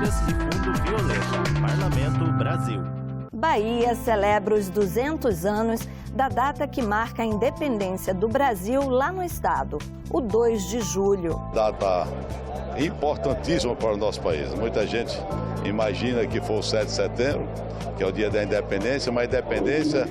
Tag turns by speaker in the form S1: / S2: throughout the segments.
S1: Palmeiras e Fundo Violeta. Parlamento Brasil.
S2: Bahia celebra os 200 anos da data que marca a independência do Brasil lá no estado, o 2 de julho.
S3: Data importantíssima para o nosso país. Muita gente imagina que foi o 7 de setembro, que é o dia da independência, mas a independência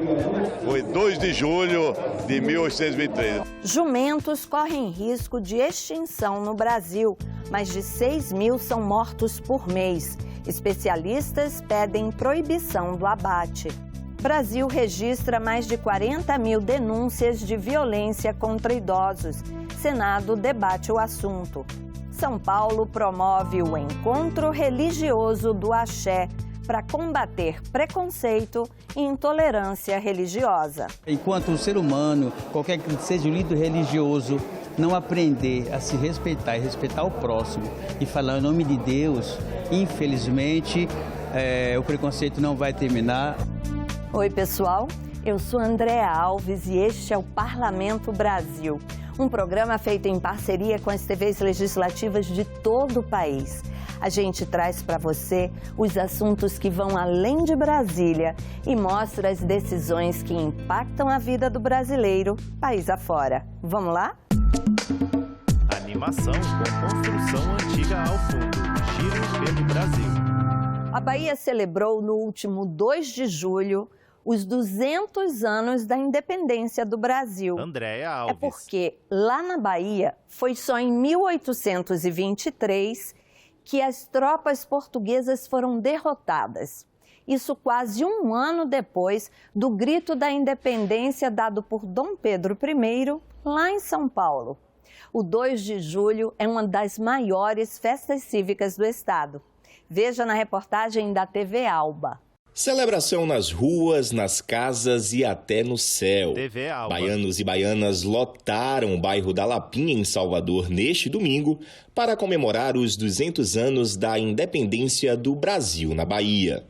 S3: foi 2 de julho de 1823.
S2: Jumentos correm risco de extinção no Brasil. Mais de 6 mil são mortos por mês. Especialistas pedem proibição do abate. Brasil registra mais de 40 mil denúncias de violência contra idosos. Senado debate o assunto. São Paulo promove o encontro religioso do Axé para combater preconceito e intolerância religiosa.
S4: Enquanto o ser humano, qualquer que seja o líder religioso, não aprender a se respeitar e respeitar o próximo e falar em nome de Deus, infelizmente, o preconceito não vai terminar.
S2: Oi, pessoal. Eu sou Andréa Alves e este é o Parlamento Brasil. Um programa feito em parceria com as TVs legislativas de todo o país. A gente traz para você os assuntos que vão além de Brasília e mostra as decisões que impactam a vida do brasileiro, país afora. Vamos lá?
S1: Animação com construção antiga ao fundo. Giro pelo Brasil.
S2: A Bahia celebrou no último 2 de julho os 200 anos da independência do Brasil.
S1: Andréa Alves.
S2: É porque lá na Bahia foi só em 1823 que as tropas portuguesas foram derrotadas. Isso quase um ano depois do grito da independência dado por Dom Pedro I, lá em São Paulo. O 2 de julho é uma das maiores festas cívicas do estado. Veja na reportagem da TV Alba.
S5: Celebração nas ruas, nas casas e até no céu.
S1: TV Alba.
S5: Baianos e baianas lotaram o bairro da Lapinha, em Salvador, neste domingo, para comemorar os 200 anos da independência do Brasil na Bahia.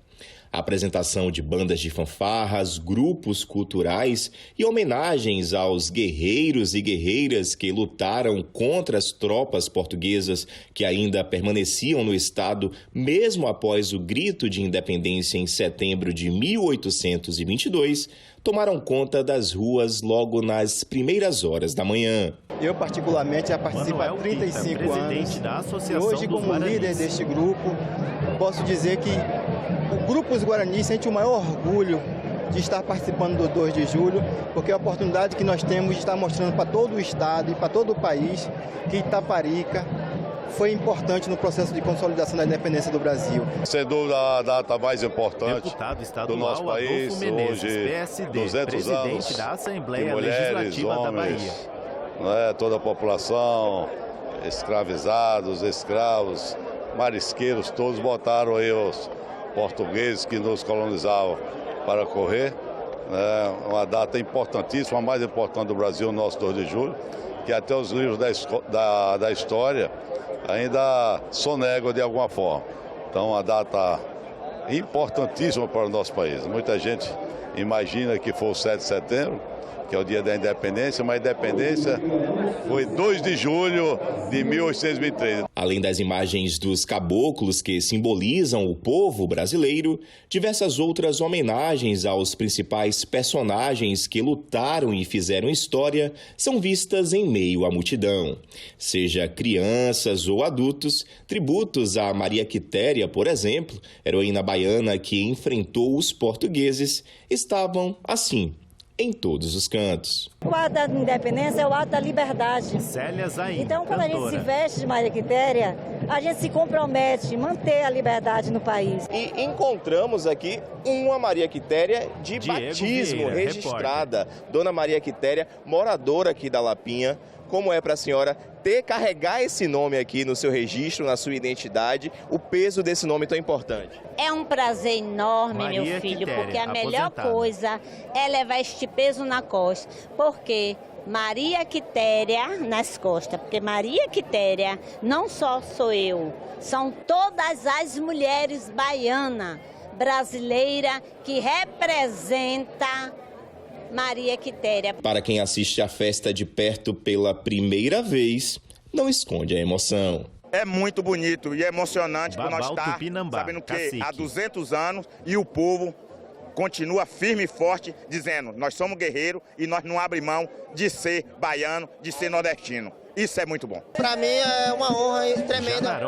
S5: A apresentação de bandas de fanfarras, grupos culturais e homenagens aos guerreiros e guerreiras que lutaram contra as tropas portuguesas que ainda permaneciam no estado mesmo após o grito de independência em setembro de 1822, tomaram conta das ruas logo nas primeiras horas da manhã.
S6: Eu, particularmente, já participo há 35 anos. E hoje, como líder deste grupo, posso dizer que o Grupo Os Guaranis sente o maior orgulho de estar participando do 2 de julho, porque é a oportunidade que nós temos de estar mostrando para todo o estado e para todo o país que Itaparica foi importante no processo de consolidação da independência do Brasil.
S3: Sem dúvida a data mais importante do nosso país,
S1: Menezes,
S3: hoje,
S1: PSD,
S3: 200 anos
S1: da Assembleia
S3: de mulheres,
S1: Legislativa
S3: homens,
S1: da Bahia.
S3: Toda a população, escravizados, escravos, marisqueiros, todos botaram aí os portugueses que nos colonizavam para correr. Uma data importantíssima, a mais importante do Brasil, nosso 2 de julho, que até os livros da história ainda sonegam de alguma forma. Então, uma data importantíssima para o nosso país. Muita gente imagina que foi o 7 de setembro, que é o dia da independência, mas a independência foi 2 de julho de 1823.
S5: Além das imagens dos caboclos que simbolizam o povo brasileiro, diversas outras homenagens aos principais personagens que lutaram e fizeram história são vistas em meio à multidão. Seja crianças ou adultos, tributos a Maria Quitéria, por exemplo, heroína baiana que enfrentou os portugueses, estavam assim, em todos os cantos.
S7: O ato da independência é o ato da liberdade.
S1: Célia Zain,
S7: então, quando
S1: cantora.
S7: A gente se veste de Maria Quitéria, a gente se compromete em manter a liberdade no país.
S8: E encontramos aqui uma Maria Quitéria de
S1: Diego
S8: batismo
S1: Vieira,
S8: registrada. Dona Maria Quitéria, moradora aqui da Lapinha. Como é para a senhora carregar esse nome aqui no seu registro, na sua identidade, o peso desse nome tão importante?
S9: É um prazer enorme,
S1: Maria
S9: meu filho,
S1: Quitéria,
S9: porque a melhor
S1: aposentada.
S9: coisa é levar este peso na costa. Porque Maria Quitéria nas costas, porque Maria Quitéria não só sou eu, são todas as mulheres baianas, brasileiras, que representam Maria Quitéria.
S5: Para quem assiste a festa de perto pela primeira vez, não esconde a emoção.
S10: É muito bonito e emocionante por nós estar sabendo que há 200 anos e o povo continua firme e forte, dizendo: nós somos guerreiros e nós não abrimos mão de ser baiano, de ser nordestino. Isso é muito bom.
S11: Para mim é uma honra tremenda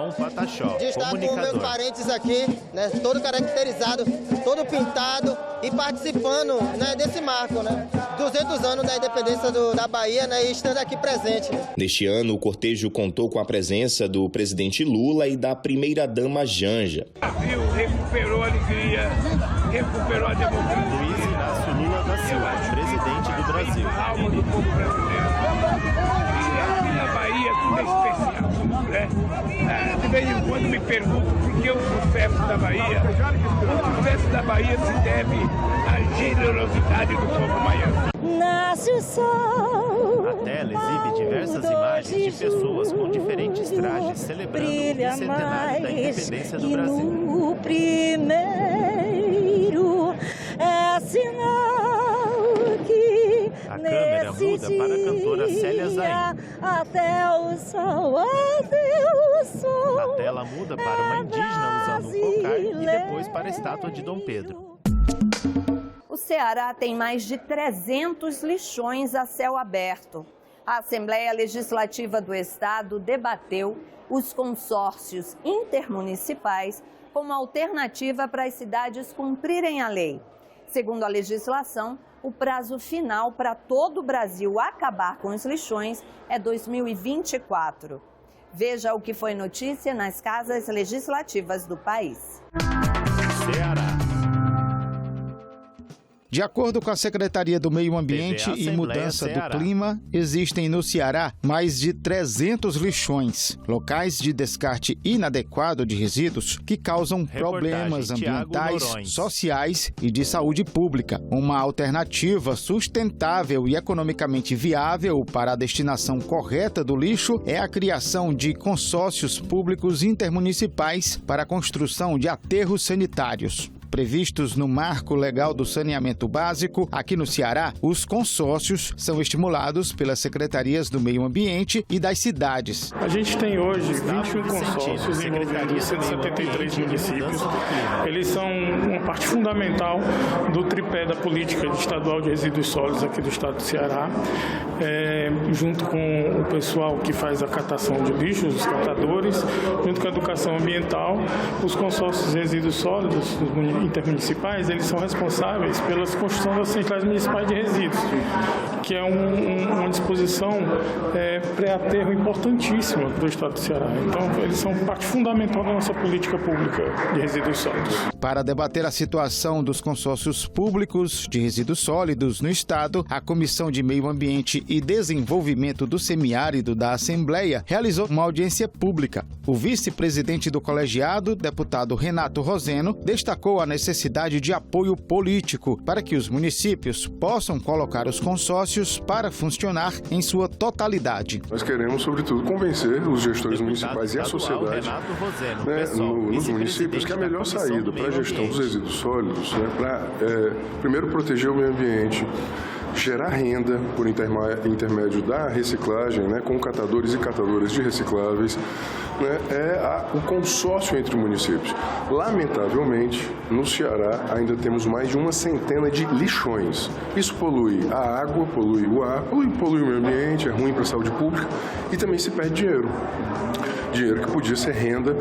S11: de estar com meus parentes aqui, né, todo caracterizado, todo pintado e participando, né, desse marco, né, 200 anos da independência da Bahia, né, e estando aqui presente.
S5: Neste ano, o cortejo contou com a presença do presidente Lula e da primeira-dama Janja.
S12: O Brasil recuperou a alegria, recuperou a democracia.
S1: Luiz Inácio Lula da Silva, presidente do Brasil.
S12: A alma do povo brasileiro. A Bahia tudo é especial, né? De vez em quando me pergunto por que o sucesso da Bahia. O sucesso da Bahia se deve à generosidade do povo baiano.
S7: Nasce o sol.
S1: A tela exibe diversas imagens de pessoas com diferentes trajes celebrando o bicentenário da independência do Brasil.
S7: No primeiro é sinal que
S1: a câmera muda para a cantora Célia Zayn.
S7: Até o sol, até o sol.
S1: A tela muda para uma indígena usando um cocar e depois para a estátua de Dom Pedro.
S2: O Ceará tem mais de 300 lixões a céu aberto. A Assembleia Legislativa do Estado debateu os consórcios intermunicipais como alternativa para as cidades cumprirem a lei. Segundo a legislação, o prazo final para todo o Brasil acabar com os lixões é 2024. Veja o que foi notícia nas casas legislativas do país.
S1: Ceará.
S13: De acordo com a Secretaria do Meio Ambiente e Mudança do Clima, existem no Ceará mais de 300 lixões, locais de descarte inadequado de resíduos que causam problemas ambientais, sociais e de saúde pública. Uma alternativa sustentável e economicamente viável para a destinação correta do lixo é a criação de consórcios públicos intermunicipais para a construção de aterros sanitários. Previstos no Marco Legal do Saneamento Básico, aqui no Ceará, os consórcios são estimulados pelas secretarias do Meio Ambiente e das cidades.
S14: A gente tem hoje 21 consórcios envolvendo 173 municípios. Eles são uma parte fundamental do tripé da política estadual de resíduos sólidos aqui do estado do Ceará, junto com o pessoal que faz a catação de lixos, os catadores, junto com a educação ambiental. Os consórcios de resíduos sólidos intermunicipais, eles são responsáveis pela construção das centrais municipais de resíduos, que é uma disposição pré-aterro importantíssima para o estado do Ceará. Então, eles são parte fundamental da nossa política pública de resíduos sólidos.
S13: Para debater a situação dos consórcios públicos de resíduos sólidos no estado, a Comissão de Meio Ambiente e Desenvolvimento do Semiárido da Assembleia realizou uma audiência pública. O vice-presidente do colegiado, deputado Renato Roseno, destacou a necessidade de apoio político para que os municípios possam colocar os consórcios para funcionar em sua totalidade.
S15: Nós queremos, sobretudo, convencer os gestores municipais e a sociedade nos municípios que a melhor saída para a gestão dos resíduos sólidos é para, primeiro, proteger o meio ambiente, gerar renda por intermédio da reciclagem, com catadores e catadoras de recicláveis, o consórcio entre municípios. Lamentavelmente, no Ceará ainda temos mais de uma centena de lixões. Isso polui a água, polui o ar, polui o meio ambiente, é ruim para a saúde pública e também se perde dinheiro. Dinheiro que podia ser renda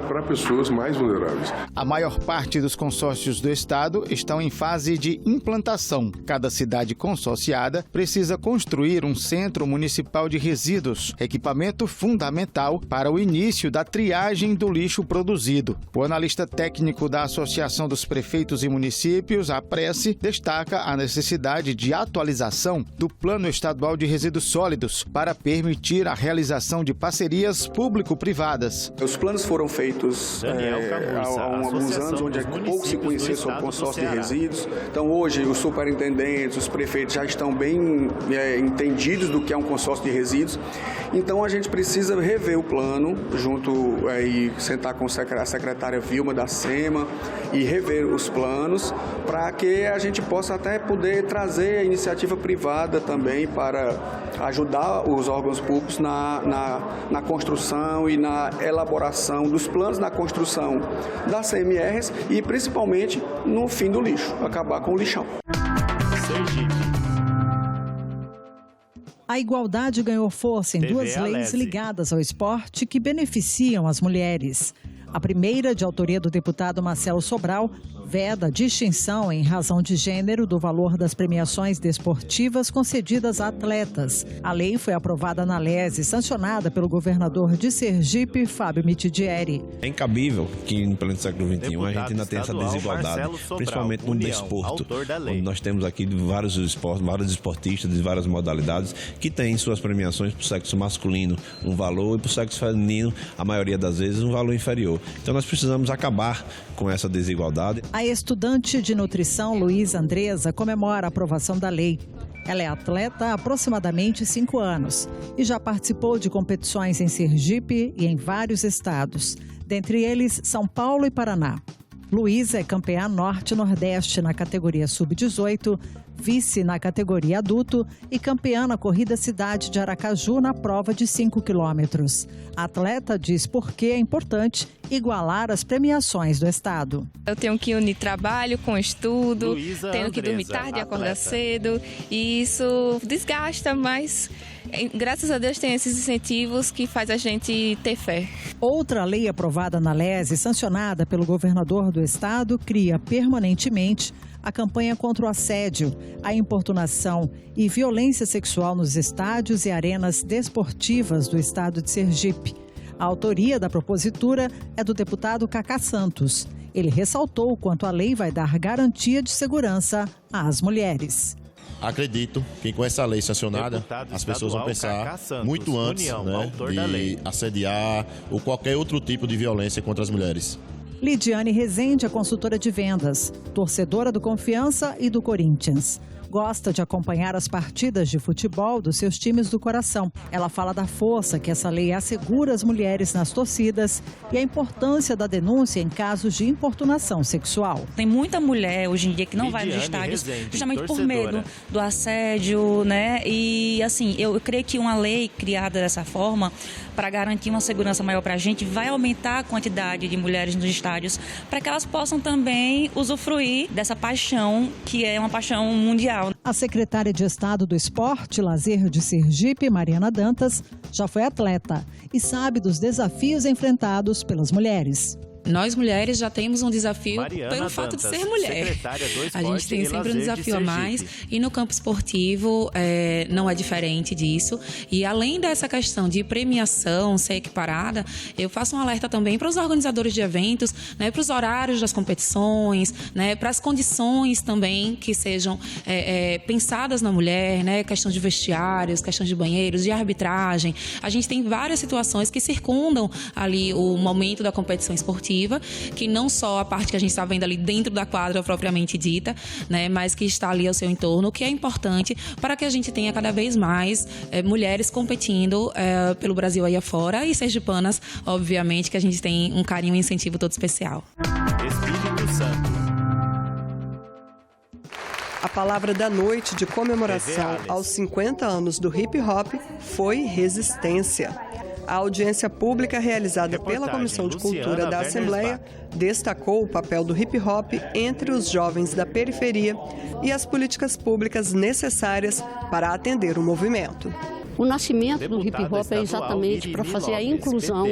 S15: para pessoas mais vulneráveis.
S13: A maior parte dos consórcios do estado estão em fase de implantação. Cada cidade consorciada precisa construir um centro municipal de resíduos, equipamento fundamental para o início da triagem do lixo produzido. O analista técnico da Associação dos Prefeitos e Municípios, a Prece, destaca a necessidade de atualização do Plano Estadual de Resíduos Sólidos para permitir a realização de parcerias público-privadas.
S16: Os planos foram feitos há alguns anos, onde pouco se conhecia sobre o consórcio de resíduos. Então, hoje, os superintendentes, os prefeitos já estão bem entendidos do que é um consórcio de resíduos. Então, a gente precisa rever o plano, e sentar com a secretária Vilma da SEMA e rever os planos para que a gente possa até poder trazer a iniciativa privada também para ajudar os órgãos públicos na construção, definição e na elaboração dos planos, na construção das CMRs e principalmente no fim do lixo, acabar com o lixão.
S17: A igualdade ganhou força em duas leis ligadas ao esporte que beneficiam as mulheres. A primeira, de autoria do deputado Marcelo Sobral, veda a distinção em razão de gênero do valor das premiações desportivas concedidas a atletas. A lei foi aprovada na LESE e sancionada pelo governador de Sergipe, Fábio Mitidieri.
S18: É incabível que, em pleno século XXI, a gente ainda tem essa desigualdade, principalmente no desporto, onde nós temos aqui vários esportistas de várias modalidades que têm suas premiações para o sexo masculino um valor e para o sexo feminino, a maioria das vezes, um valor inferior. Então nós precisamos acabar com essa desigualdade.
S17: A estudante de nutrição Luísa Andresa comemora a aprovação da lei. Ela é atleta há aproximadamente 5 anos e já participou de competições em Sergipe e em vários estados, dentre eles São Paulo e Paraná. Luísa é campeã norte-nordeste na categoria sub-18, vice na categoria adulto e campeã na corrida Cidade de Aracaju na prova de 5 quilômetros. A atleta diz por que é importante igualar as premiações do estado.
S19: Eu tenho que unir trabalho com estudo, tenho que dormir tarde e acordar cedo, e isso desgasta, mas graças a Deus tem esses incentivos que faz a gente ter fé.
S17: Outra lei aprovada na LESE, sancionada pelo governador do estado, cria permanentemente a campanha contra o assédio, a importunação e violência sexual nos estádios e arenas desportivas do estado de Sergipe. A autoria da propositura é do deputado Cacá Santos. Ele ressaltou quanto a lei vai dar garantia de segurança às mulheres.
S20: Acredito que com essa lei sancionada, as pessoas vão pensar muito antes de assediar ou qualquer outro tipo de violência contra as mulheres.
S17: Lidiane Rezende é consultora de vendas, torcedora do Confiança e do Corinthians. Gosta de acompanhar as partidas de futebol dos seus times do coração. Ela fala da força que essa lei assegura às mulheres nas torcidas e a importância da denúncia em casos de importunação sexual.
S21: Tem muita mulher hoje em dia que não vai nos estádios justamente por medo do assédio, né? E assim, eu creio que uma lei criada dessa forma para garantir uma segurança maior para a gente vai aumentar a quantidade de mulheres nos estádios para que elas possam também usufruir dessa paixão que é uma paixão mundial.
S17: A secretária de Estado do Esporte e Lazer de Sergipe, Mariana Dantas, já foi atleta e sabe dos desafios enfrentados pelas mulheres.
S22: Nós, mulheres, já temos um desafio pelo fato de ser mulher. A gente tem sempre um desafio a mais e no campo esportivo não é diferente disso. E além dessa questão de premiação ser equiparada, eu faço um alerta também para os organizadores de eventos, né, para os horários das competições, né, para as condições também que sejam pensadas na mulher, né, questão de vestiários, questão de banheiros, de arbitragem. A gente tem várias situações que circundam ali o momento da competição esportiva, que não só a parte que a gente está vendo ali dentro da quadra propriamente dita, né, mas que está ali ao seu entorno, que é importante para que a gente tenha cada vez mais mulheres competindo pelo Brasil aí afora e sergipanas, obviamente, que a gente tem um carinho e incentivo todo especial.
S1: Espírito Santo.
S23: A palavra da noite de comemoração aos 50 anos do hip hop foi resistência. A audiência pública realizada pela Comissão de Cultura da Assembleia destacou o papel do hip hop entre os jovens da periferia e as políticas públicas necessárias para atender o movimento.
S24: O nascimento do hip-hop é exatamente para fazer a inclusão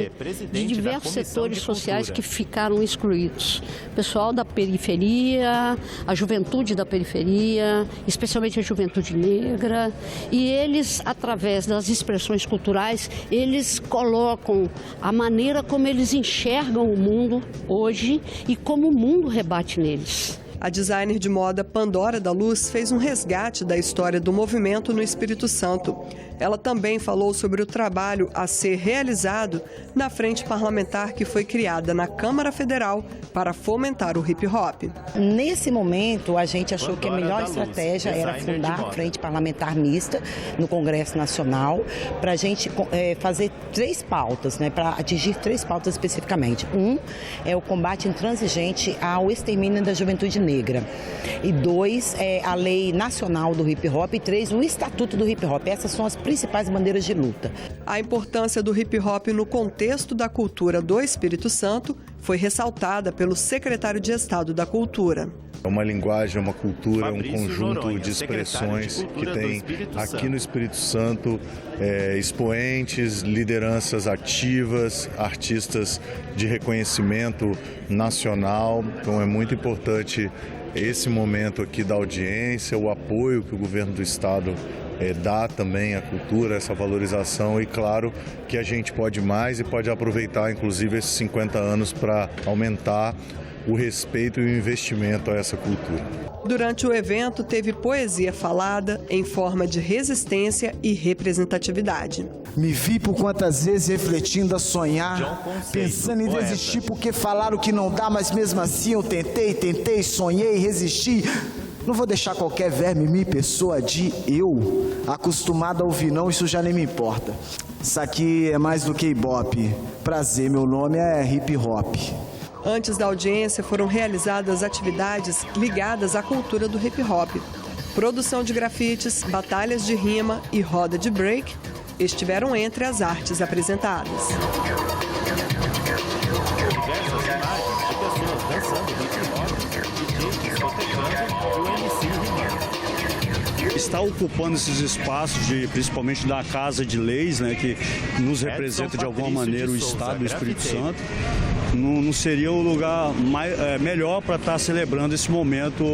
S24: de diversos setores sociais que ficaram excluídos. Pessoal da periferia, a juventude da periferia, especialmente a juventude negra. E eles, através das expressões culturais, eles colocam a maneira como eles enxergam o mundo hoje e como o mundo rebate neles.
S23: A designer de moda Pandora da Luz fez um resgate da história do movimento no Espírito Santo. Ela também falou sobre o trabalho a ser realizado na frente parlamentar que foi criada na Câmara Federal para fomentar o hip-hop.
S25: Nesse momento, a gente achou que a melhor estratégia era fundar a Frente Parlamentar Mista no Congresso Nacional para a gente fazer 3 pautas, né, para atingir 3 pautas especificamente. 1 é o combate intransigente ao extermínio da juventude negra. E 2 é a Lei Nacional do Hip Hop. E 3, o Estatuto do Hip Hop. Essas são as principais bandeiras de luta.
S23: A importância do hip hop no contexto da cultura do Espírito Santo foi ressaltada pelo secretário de Estado da Cultura.
S3: É uma linguagem, uma cultura, um conjunto de expressões que tem aqui no Espírito Santo expoentes, lideranças ativas, artistas de reconhecimento nacional. Então é muito importante esse momento aqui da audiência, o apoio que o governo do estado dá também à cultura, essa valorização, e claro que a gente pode mais e pode aproveitar inclusive esses 50 anos para aumentar o respeito e o investimento a essa cultura.
S23: Durante o evento, teve poesia falada em forma de resistência e representatividade.
S4: Me vi por quantas vezes refletindo a sonhar, pensando em desistir porque falaram que não dá, mas mesmo assim eu tentei, sonhei, resisti. Não vou deixar qualquer verme me persuadir, eu, acostumado a ouvir não, isso já nem me importa. Isso aqui é mais do que ibope. Prazer, meu nome é hip hop.
S23: Antes da audiência, foram realizadas atividades ligadas à cultura do hip hop. Produção de grafites, batalhas de rima e roda de break estiveram entre as artes apresentadas.
S1: Diversas imagens de pessoas dançando hip hop, DJs tocando e o MC rimando.
S6: Está ocupando esses espaços, principalmente da Casa de Leis, né, que nos representa de alguma maneira o Estado do Espírito Santo. Não seria o lugar melhor para estar celebrando esse momento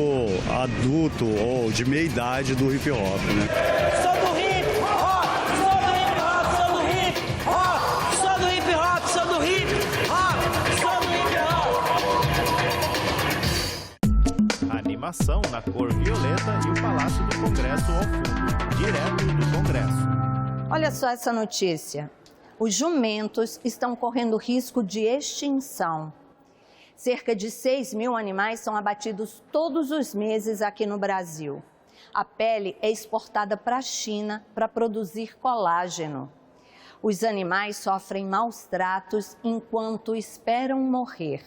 S6: adulto ou de meia-idade do hip hop, né?
S8: Sou do hip hop, sou do hip hop, sou do hip hop, sou do hip hop, sou do hip hop, sou do hip hop.
S1: Animação na cor violeta e o Palácio do Congresso ao fundo, direto do Congresso.
S2: Olha só essa notícia. Os jumentos estão correndo risco de extinção. Cerca de 6.000 animais são abatidos todos os meses aqui no Brasil. A pele é exportada para a China para produzir colágeno. Os animais sofrem maus tratos enquanto esperam morrer.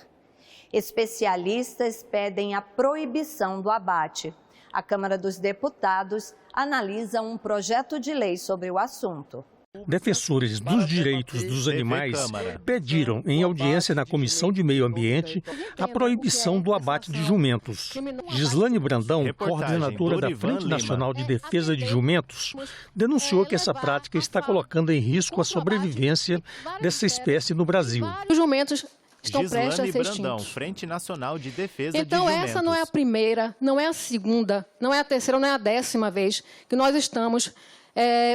S2: Especialistas pedem a proibição do abate. A Câmara dos Deputados analisa um projeto de lei sobre o assunto.
S9: Defensores dos direitos dos animais pediram, em audiência na Comissão de Meio Ambiente, a proibição do abate de jumentos. Gislane Brandão, coordenadora da Frente Nacional de Defesa de Jumentos, denunciou que essa prática está colocando em risco a sobrevivência dessa espécie no Brasil.
S26: Os jumentos estão prestes a ser extintos.
S1: Frente Nacional de Defesa de
S26: Então,
S1: Jumentos.
S26: essa não é a primeira, não é a segunda, não é a terceira, não é a 10ª vez que nós estamos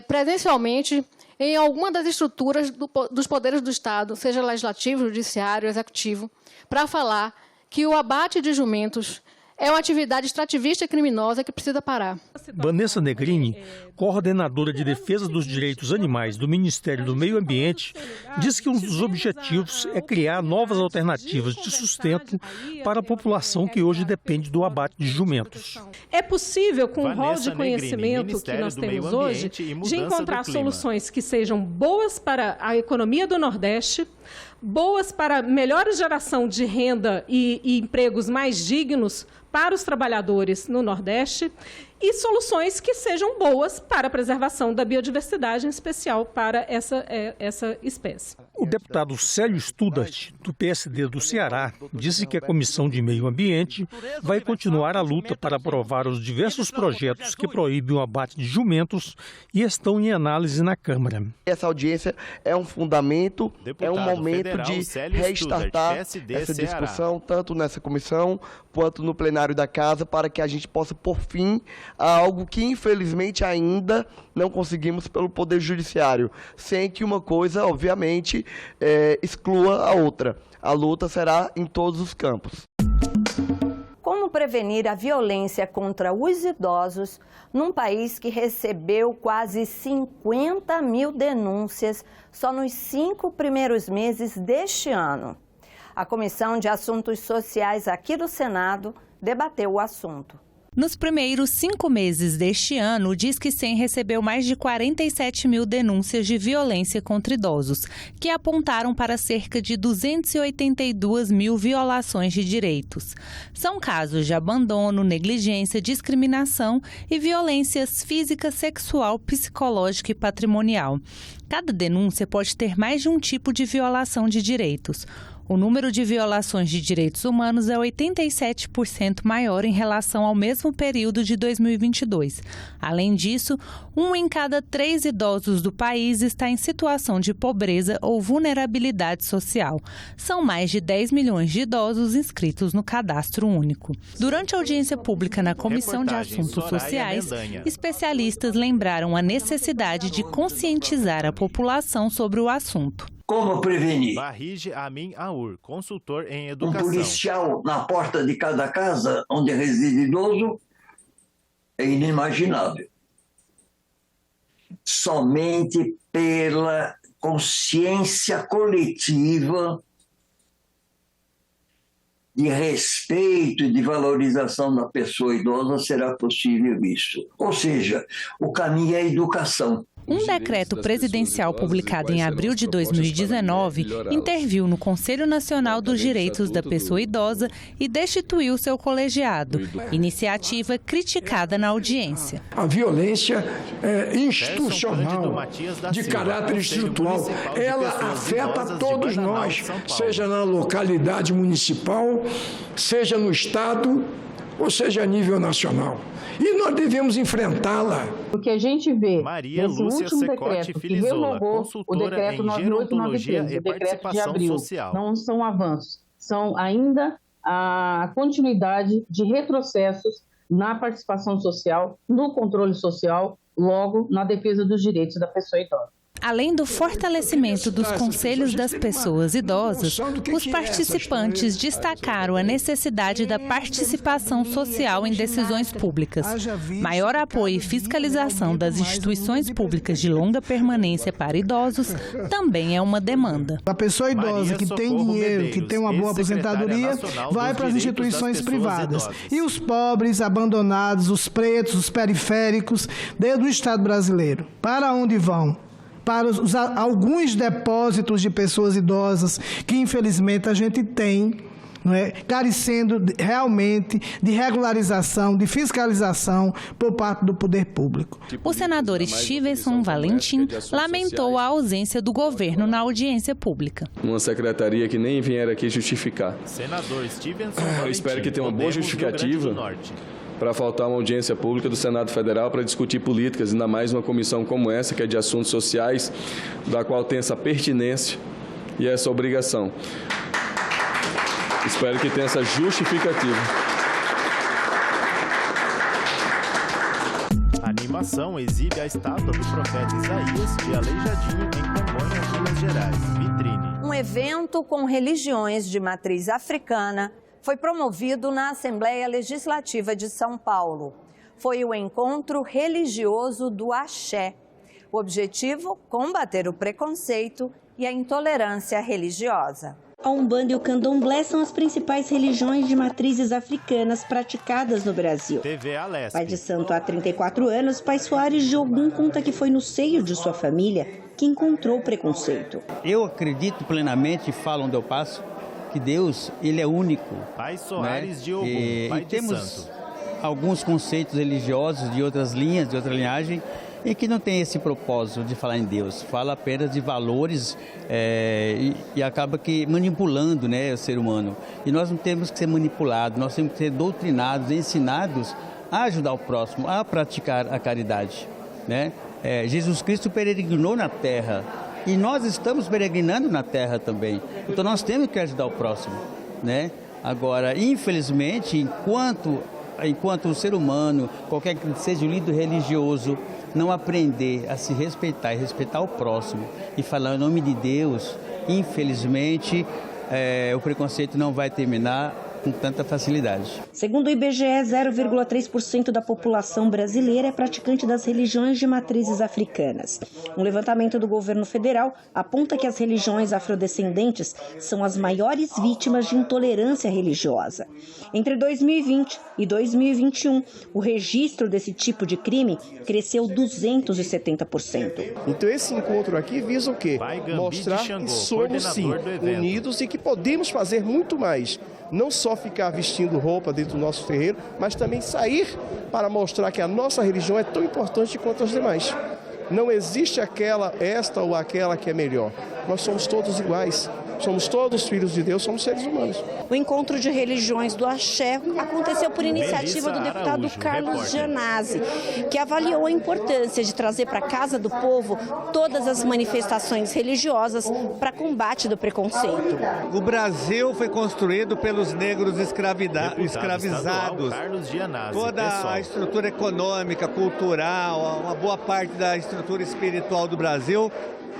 S26: presencialmente em alguma das estruturas dos poderes do Estado, seja legislativo, judiciário, executivo, para falar que o abate de jumentos é uma atividade extrativista e criminosa que precisa parar.
S9: Vanessa Negrini, coordenadora de defesa dos direitos animais do Ministério do Meio Ambiente, diz que um dos objetivos é criar novas alternativas de sustento para a população que hoje depende do abate de jumentos.
S27: É possível, com o rol de conhecimento que nós temos hoje, de encontrar soluções que sejam boas para a economia do Nordeste, boas para melhor geração de renda e empregos mais dignos para os trabalhadores no Nordeste e soluções que sejam boas para a preservação da biodiversidade, em especial para essa espécie.
S9: O deputado Célio Studart, do PSD do Ceará, disse que a Comissão de Meio Ambiente vai continuar a luta para aprovar os diversos projetos que proíbem o abate de jumentos e estão em análise na Câmara.
S28: Essa audiência é um fundamento, é um momento de restartar essa discussão, tanto nessa comissão quanto no plenário da Casa, para que a gente possa pôr fim a algo que, infelizmente, ainda não conseguimos pelo Poder Judiciário, sem que uma coisa, obviamente, exclua a outra. A luta será em todos os campos.
S2: Como prevenir a violência contra os idosos num país que recebeu quase 50.000 denúncias só nos 5 primeiros meses deste ano? A Comissão de Assuntos Sociais aqui do Senado debateu o assunto.
S5: Nos primeiros 5 meses deste ano, o Disque 100 recebeu mais de 47 mil denúncias de violência contra idosos, que apontaram para cerca de 282 mil violações de direitos. São casos de abandono, negligência, discriminação e violências física, sexual, psicológica e patrimonial. Cada denúncia pode ter mais de um tipo de violação de direitos. O número de violações de direitos humanos é 87% maior em relação ao mesmo período de 2022. Além disso, 1 em cada 3 idosos do país está em situação de pobreza ou vulnerabilidade social. São mais de 10 milhões de idosos inscritos no Cadastro Único. Durante a audiência pública na Comissão de Assuntos Sociais, especialistas lembraram a necessidade de conscientizar a população sobre o assunto.
S7: Como prevenir?
S1: Barrige Amin Aur, consultor em educação.
S7: Um policial na porta de cada casa onde reside idoso é inimaginável. Somente pela consciência coletiva de respeito e de valorização da pessoa idosa será possível isso. Ou seja, o caminho é a educação.
S5: Um decreto presidencial publicado em abril de 2019 interviu no Conselho Nacional dos Direitos da Pessoa Idosa e destituiu seu colegiado, iniciativa criticada na audiência.
S10: A violência institucional, de caráter estrutural, ela afeta todos nós, seja na localidade municipal, seja no Estado, ou seja a nível nacional. E nós devemos enfrentá-la.
S11: O que a gente vê nesse último decreto que revogou o decreto 9893, o decreto de abril, não são avanços, são ainda a continuidade de retrocessos na participação social, no controle social, logo na defesa dos direitos da pessoa idosa.
S5: Além do fortalecimento dos conselhos das pessoas idosas, os participantes destacaram a necessidade da participação social em decisões públicas. Maior apoio e fiscalização das instituições públicas de longa permanência para idosos também é uma demanda.
S12: A pessoa idosa que tem dinheiro, que tem uma boa aposentadoria, vai para as instituições privadas. E os pobres, abandonados, os pretos, os periféricos, dentro do Estado brasileiro, para onde vão? Para alguns depósitos de pessoas idosas que, infelizmente, a gente tem, carecendo realmente de regularização, de fiscalização por parte do poder público.
S5: O senador Stevenson Valentim lamentou a ausência do governo na audiência pública.
S13: Uma secretaria que nem vieram aqui justificar.
S1: Senador Stevenson Valentim,
S13: espero que tenha uma boa justificativa para faltar uma audiência pública do Senado Federal para discutir políticas, ainda mais uma comissão como essa, que é de assuntos sociais, da qual tem essa pertinência e essa obrigação. Espero que tenha essa justificativa.
S1: A animação exibe a estátua do profeta Isaías de Aleijadinho, em Congonhas, Minas Gerais. Vitrine.
S2: Um evento com religiões de matriz africana foi promovido na Assembleia Legislativa de São Paulo. Foi o encontro religioso do Axé. O objetivo, combater o preconceito e a intolerância religiosa.
S14: A Umbanda e o Candomblé são as principais religiões de matrizes africanas praticadas no Brasil. Pai de santo há 34 anos, Pai Soares de Ogum conta que foi no seio de sua família que encontrou preconceito.
S15: Eu acredito plenamente, falo onde eu passo, que Deus, ele é único.
S1: Pai Soares de Ogum,
S15: Pai de temos alguns conceitos religiosos de outras linhas, de outra linhagem, e que não tem esse propósito de falar em Deus. Fala apenas de valores e acaba que manipulando, o ser humano. E nós não temos que ser manipulados, nós temos que ser doutrinados, ensinados a ajudar o próximo, a praticar a caridade. Jesus Cristo peregrinou na terra. E nós estamos peregrinando na terra também. Então nós temos que ajudar o próximo, Agora, infelizmente, enquanto o ser humano, qualquer que seja o líder religioso, não aprender a se respeitar e respeitar o próximo e falar em nome de Deus, infelizmente, o preconceito não vai terminar com tanta facilidade.
S14: Segundo o IBGE, 0,3% da população brasileira é praticante das religiões de matrizes africanas. Um levantamento do governo federal aponta que as religiões afrodescendentes são as maiores vítimas de intolerância religiosa. Entre 2020 e 2021, o registro desse tipo de crime cresceu 270%.
S16: Então esse encontro aqui visa o quê? Mostrar que somos sim unidos e que podemos fazer muito mais. Não só ficar vestindo roupa dentro do nosso terreiro, mas também sair para mostrar que a nossa religião é tão importante quanto as demais. Não existe esta ou aquela que é melhor. Nós somos todos iguais. Somos todos filhos de Deus, somos seres humanos.
S17: O encontro de religiões do Axé aconteceu por iniciativa do deputado Carlos Gianazzi, que avaliou a importância de trazer para a Casa do Povo todas as manifestações religiosas para combate do preconceito.
S18: O Brasil foi construído pelos negros escravizados. Toda a estrutura econômica, cultural, uma boa parte da estrutura espiritual do Brasil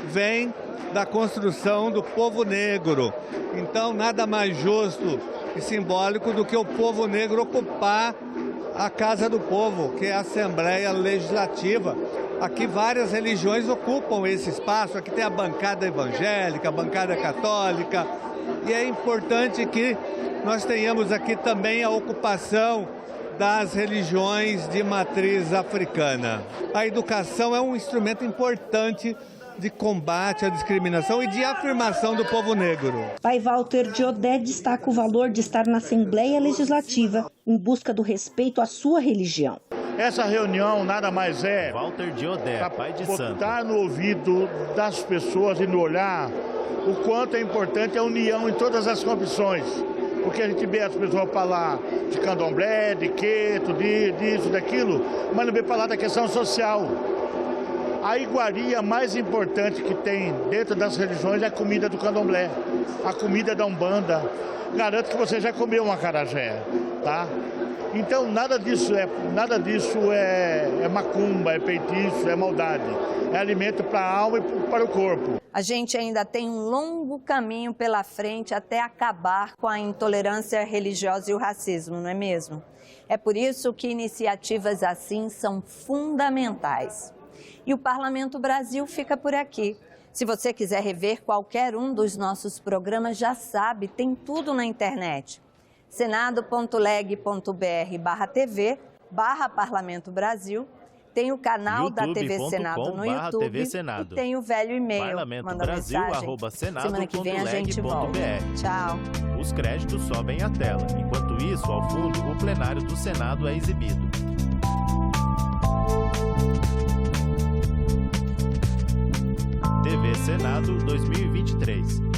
S18: vem da construção do povo negro. Então, nada mais justo e simbólico do que o povo negro ocupar a Casa do Povo, que é a Assembleia Legislativa. Aqui várias religiões ocupam esse espaço. Aqui tem a bancada evangélica, a bancada católica. E é importante que nós tenhamos aqui também a ocupação das religiões de matriz africana. A educação é um instrumento importante de combate à discriminação e de afirmação do povo negro.
S14: Pai Walter Diodé destaca o valor de estar na Assembleia Legislativa em busca do respeito à sua religião.
S19: Essa reunião nada mais é
S1: Walter Diodé, pai de santo,
S19: botar no ouvido das pessoas e no olhar o quanto é importante a união em todas as confissões. Porque a gente vê as pessoas falar de candomblé, de queto, disso, daquilo, mas não vê falar da questão social. A iguaria mais importante que tem dentro das religiões é a comida do candomblé, a comida da Umbanda. Garanto que você já comeu um acarajé, tá? Então nada disso é macumba, é feitiço, é maldade. É alimento para a alma e para o corpo.
S2: A gente ainda tem um longo caminho pela frente até acabar com a intolerância religiosa e o racismo, não é mesmo? É por isso que iniciativas assim são fundamentais. E o Parlamento Brasil fica por aqui. Se você quiser rever qualquer um dos nossos programas, já sabe, tem tudo na internet. senado.leg.br/tv/Parlamento Brasil. Tem o canal da TV Senado no YouTube e tem o velho e-mail. Manda mensagem. Semana que vem a gente volta. Tchau.
S1: Os créditos sobem à tela. Enquanto isso, ao fundo, o plenário do Senado é exibido. TV Senado 2023.